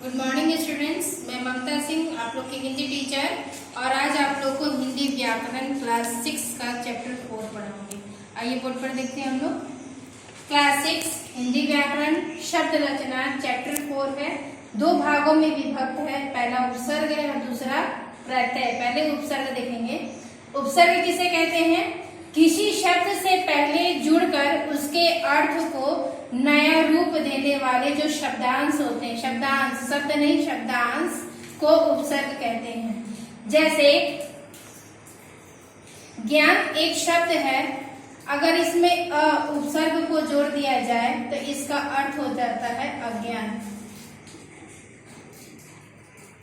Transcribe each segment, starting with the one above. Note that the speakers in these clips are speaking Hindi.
गुड मॉर्निंग स्टूडेंट्स, मैं ममता सिंह आप लोग की हिंदी टीचर और आज आप लोग को हिंदी व्याकरण क्लास 6 का चैप्टर 4 पढ़ाऊंगी। आइए बोर्ड पर देखते हैं हम लोग। क्लास 6 हिंदी व्याकरण शब्द रचना चैप्टर 4 है। दो भागों में विभक्त है, पहला उपसर्ग है और दूसरा प्रत्यय। पहले उपसर्ग देखेंगे। उपसर्ग किसे कहते हैं? किसी शब्द से पहले जुड़कर उसके अर्थ को नया रूप देने वाले जो शब्दांश होते हैं, शब्दांश शब्द नहीं शब्दांश को उपसर्ग कहते हैं। जैसे ज्ञान एक शब्द है, अगर इसमें उपसर्ग को जोड़ दिया जाए तो इसका अर्थ हो जाता है अज्ञान।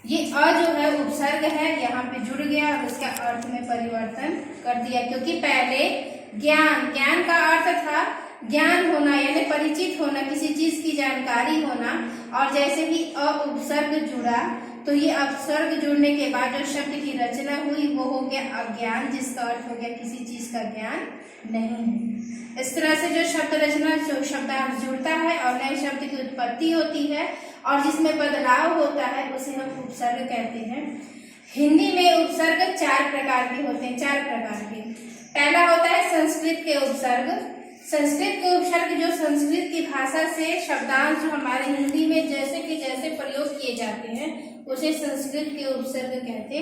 ये अ जो है उपसर्ग है, यहाँ पे जुड़ गया और उसका अर्थ में परिवर्तन कर दिया, क्योंकि पहले ज्ञान का अर्थ था ज्ञान होना यानी परिचित होना, किसी चीज की जानकारी होना। और जैसे ही अ उपसर्ग जुड़ा तो ये उपसर्ग जुड़ने के बाद जो शब्द की रचना हुई वो हो गया अज्ञान, जिसका अर्थ हो गया किसी चीज का ज्ञान नहीं है। इस तरह से जो शब्द रचना जो शब्दांश जुड़ता है और नए शब्द की उत्पत्ति होती है और जिसमें बदलाव होता है उसे हम उपसर्ग कहते हैं। हिंदी में उपसर्ग 4 प्रकार के होते हैं, 4 प्रकार के। पहला होता है संस्कृत के उपसर्ग। संस्कृत के उपसर्ग जो संस्कृत की भाषा से शब्दांश जो हमारे हिंदी में जैसे कि जैसे प्रयोग किए जाते हैं उसे संस्कृत के उपसर्ग कहते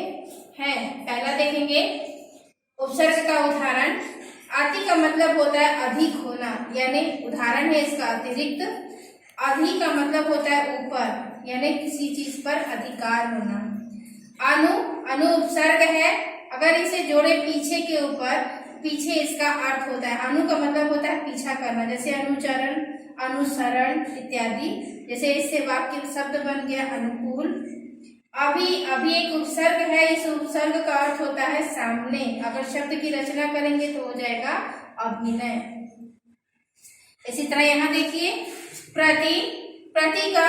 हैं। पहला देखेंगे उपसर्ग का उदाहरण। अति का मतलब होता है अधिक होना, यानी उदाहरण है इसका अतिरिक्त। अधि का मतलब होता है ऊपर, यानी किसी चीज पर अधिकार होना। अनु उपसर्ग है, अगर इसे जोड़े पीछे के ऊपर, पीछे इसका अर्थ होता है। अनु का मतलब होता है पीछा करना, जैसे अनुचरण, अनुसरण इत्यादि। जैसे इससे वाक्य शब्द बन गया अनुकूल। अभी एक उपसर्ग है, इस उपसर्ग का अर्थ होता है सामने। अगर शब्द की रचना करेंगे तो हो जाएगा अभिनय। इसी तरह यहाँ देखिए प्रति का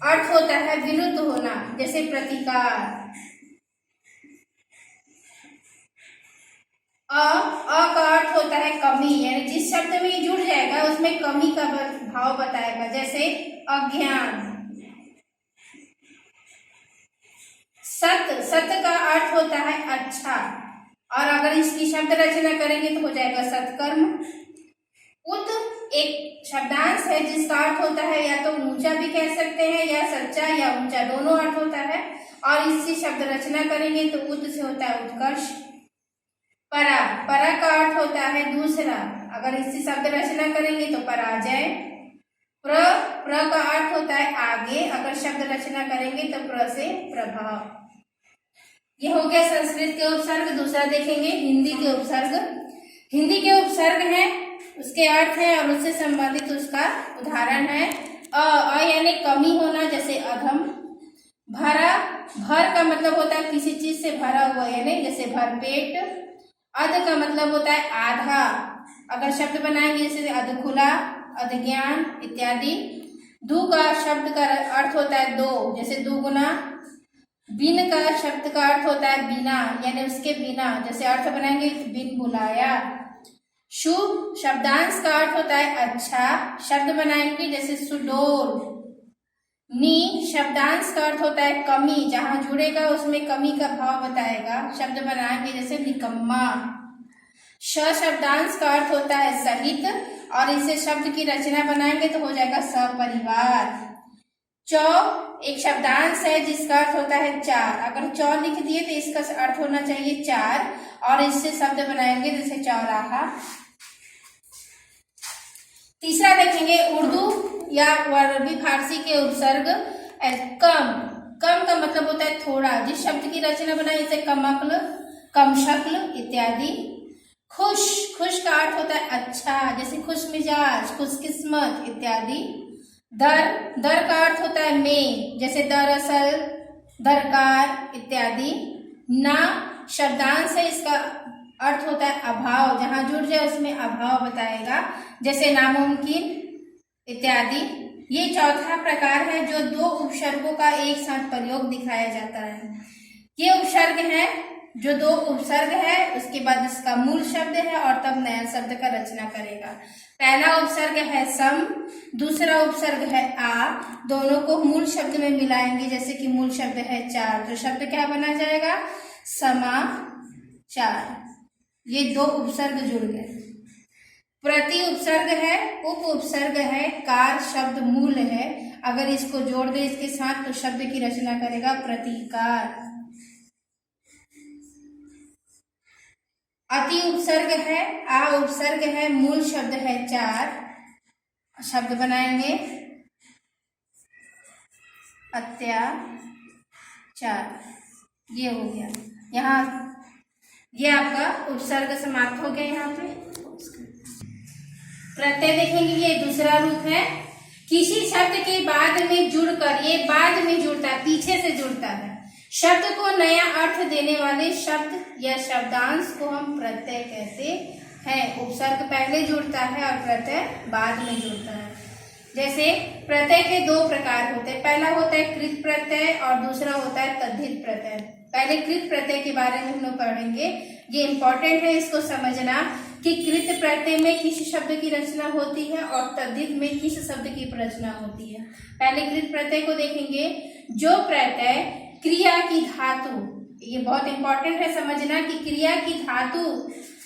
अर्थ होता है विरुद्ध होना, जैसे प्रतिकार। अ का अर्थ होता है कमी, यानी जिस शब्द में ये जुड़ जाएगा उसमें कमी का भाव बताएगा, जैसे अज्ञान। सत्य का अर्थ होता है अच्छा, और अगर इसकी शब्द रचना करेंगे तो हो जाएगा सत्कर्म। उत एक शब्दांश है जिसका अर्थ होता है या तो ऊंचा भी कह सकते हैं या सच्चा या ऊंचा, दोनों अर्थ होता है। और इससे शब्द रचना करेंगे तो उत से होता है उत्कर्ष। परा का अर्थ होता है दूसरा, अगर इससे शब्द रचना करेंगे तो पराजय। प्र का अर्थ होता है आगे, अगर शब्द रचना करेंगे तो प्र से प्रभाव। ये हो गया संस्कृत के उपसर्ग। दूसरा देखेंगे हिंदी के उपसर्ग। हिंदी के उपसर्ग है, उसके अर्थ है और उससे संबंधित उसका उदाहरण है। अ यानी कमी होना, जैसे अधम। भर का मतलब होता है किसी चीज से भरा हुआ, यानी जैसे भरपेट। अध का मतलब होता है आधा, अगर शब्द बनाएंगे जैसे अधखुला, अधज्ञान इत्यादि। दू का शब्द का अर्थ होता है दो, जैसे दुगुना। बिन का शब्द का अर्थ होता है बिना, यानी उसके बिना, जैसे अर्थ बनाएंगे बिन बुलाया। शुभ शब्दांश का अर्थ होता है अच्छा, शब्द बनाएंगे जैसे सुडोल। नी शब्दांश का अर्थ होता है कमी, जहां जुड़ेगा उसमें कमी का भाव बताएगा, शब्द बनाएंगे जैसे निकम्मा। श शब्दांश का अर्थ होता है सहित, और इससे शब्द की रचना बनाएंगे तो हो जाएगा सपरिवार। चौ एक शब्दांश है जिसका अर्थ होता है चार, अगर चौ लिख दिए तो इसका अर्थ होना चाहिए चार, और इससे शब्द बनाएंगे जैसे चौराहा। तीसरा देखेंगे उर्दू या अरबी फारसी के उपसर्ग। कम का मतलब होता है थोड़ा, जिस शब्द की रचना बनाई जैसे कमक्ल, कमशक्ल इत्यादि। खुश का अर्थ होता है अच्छा, जैसे खुश मिजाज, खुशकिस्मत इत्यादि। दर का अर्थ होता है में, जैसे दरअसल, दरकार इत्यादि। ना शब्दांश है, इसका अर्थ होता है अभाव, जहां जुड़ जाए उसमें अभाव बताएगा, जैसे नामुमकिन इत्यादि। ये चौथा प्रकार है जो दो उपसर्गों का एक साथ प्रयोग दिखाया जाता है। ये उपसर्ग है जो दो उपसर्ग है उसके बाद इसका मूल शब्द है और तब नया शब्द का रचना करेगा। पहला उपसर्ग है सम, दूसरा उपसर्ग है आ, दोनों को मूल शब्द में मिलाएंगे। जैसे कि मूल शब्द है चार, तो शब्द क्या बना जाएगा? समाचार। ये दो उपसर्ग जुड़ गए। प्रति उपसर्ग है, उप उपसर्ग है, कार शब्द मूल है, अगर इसको जोड़ दे इसके साथ तो शब्द की रचना करेगा प्रतिकार। अति उपसर्ग है, आ उपसर्ग है, मूल शब्द है चार, शब्द बनाएंगे अत्याचार। ये हो गया। यहाँ ये आपका उपसर्ग समाप्त हो गया। यहाँ पे प्रत्यय देखेंगे, ये दूसरा रूप है। किसी शब्द के बाद में जुड़कर, ये बाद में जुड़ता है, पीछे से जुड़ता है, शब्द को नया अर्थ देने वाले शब्द या शब्दांश को हम प्रत्यय कहते हैं। उपसर्ग पहले जुड़ता है और प्रत्यय बाद में जुड़ता है। जैसे प्रत्यय के दो प्रकार होते हैं, पहला होता है कृत प्रत्यय और दूसरा होता है तद्धित प्रत्यय। पहले कृत प्रत्यय के बारे में हम लोग पढ़ेंगे। ये इंपॉर्टेंट है इसको समझना कि कृत प्रत्यय में किस शब्द की रचना होती है और तद्धित में किस शब्द की रचना होती है। पहले कृत प्रत्यय को देखेंगे। जो प्रत्यय क्रिया की धातु, ये बहुत इंपॉर्टेंट है समझना कि क्रिया की धातु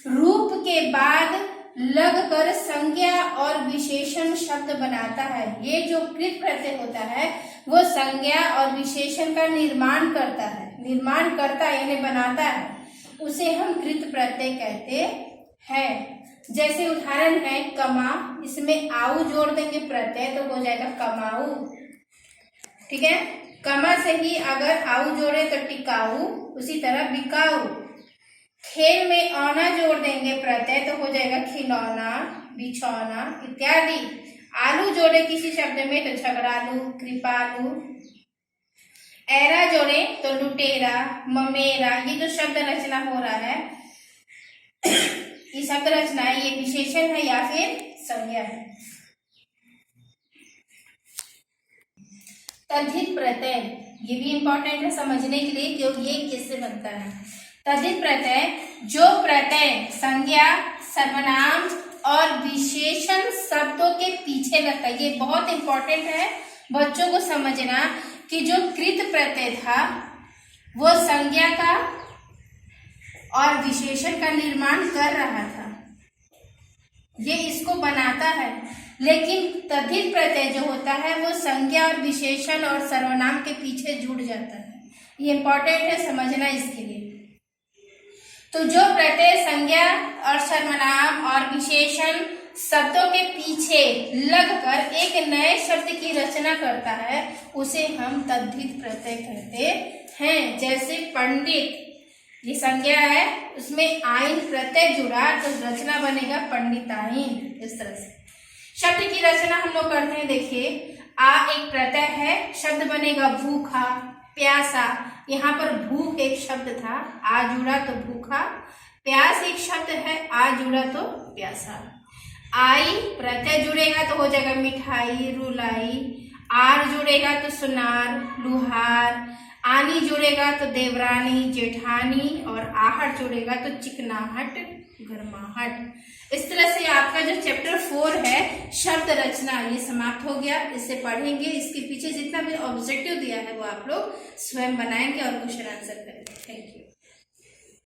रूप के बाद लगकर संज्ञा और विशेषण शब्द बनाता है, ये जो कृत प्रत्यय होता है वो संज्ञा और विशेषण का निर्माण करता है, निर्माण करता यानी बनाता है, उसे हम कृत प्रत्यय कहते हैं। जैसे उदाहरण है कमा, इसमें आऊ जोड़ देंगे प्रत्यय तो हो जाएगा कमाऊ। ठीक है, कमा से ही अगर आऊ जोड़े तो टिकाऊ, उसी तरह बिकाऊ। खेल में औना जोड़ देंगे प्रत्यय तो हो जाएगा खिलौना, बिछौना इत्यादि। आलू जोड़े किसी शब्द में तो झगड़ालू, कृपालू। ऐरा जोड़े तो लुटेरा, ममेरा। ये जो शब्द रचना हो रहा है ये शब्द रचना है, ये विशेषण है या फिर संज्ञा है। तद्धित प्रत्यय, ये भी इंपॉर्टेंट है समझने के लिए क्योंकि ये किससे बनता है। तद्धित प्रत्यय, जो प्रत्यय संज्ञा, सर्वनाम और विशेषण शब्दों के पीछे लगता है। ये बहुत इंपॉर्टेंट है बच्चों को समझना कि जो कृत प्रत्यय था वो संज्ञा का और विशेषण का निर्माण कर रहा था, ये इसको बनाता है। लेकिन तद्धित प्रत्यय जो होता है वो संज्ञा और विशेषण और सर्वनाम के पीछे जुड़ जाता है। ये इंपॉर्टेंट है समझना इसके लिए। तो जो प्रत्यय संज्ञा और सर्वनाम और विशेषण शब्दों के पीछे लगकर एक नए शब्द की रचना करता है उसे हम तद्धित प्रत्यय कहते हैं। जैसे पंडित, ये संज्ञा है, उसमें आइन प्रत्यय जुड़ा तो रचना बनेगा पंडिताइन। इस तरह से शब्द की रचना हम लोग करते हैं। देखिए, आ एक प्रत्यय है, शब्द बनेगा भूखा, प्यासा। यहाँ पर भूख एक शब्द था, आ जुड़ा तो भूखा। प्यास एक शब्द है, आ जुड़ा तो प्यासा। आई प्रत्यय जुड़ेगा तो हो जाएगा मिठाई, रुलाई। आर जुड़ेगा तो सुनार, लुहार। आनी जुड़ेगा तो देवरानी, जेठानी। और आहट जुड़ेगा तो चिकनाहट, गर्माहट। इस तरह से आपका जो चैप्टर 4 है शब्द रचना, ये समाप्त हो गया। इससे पढ़ेंगे, इसके पीछे जितना भी ऑब्जेक्टिव दिया है वो आप लोग स्वयं बनाएंगे और क्वेश्चन आंसर करेंगे। Thank you.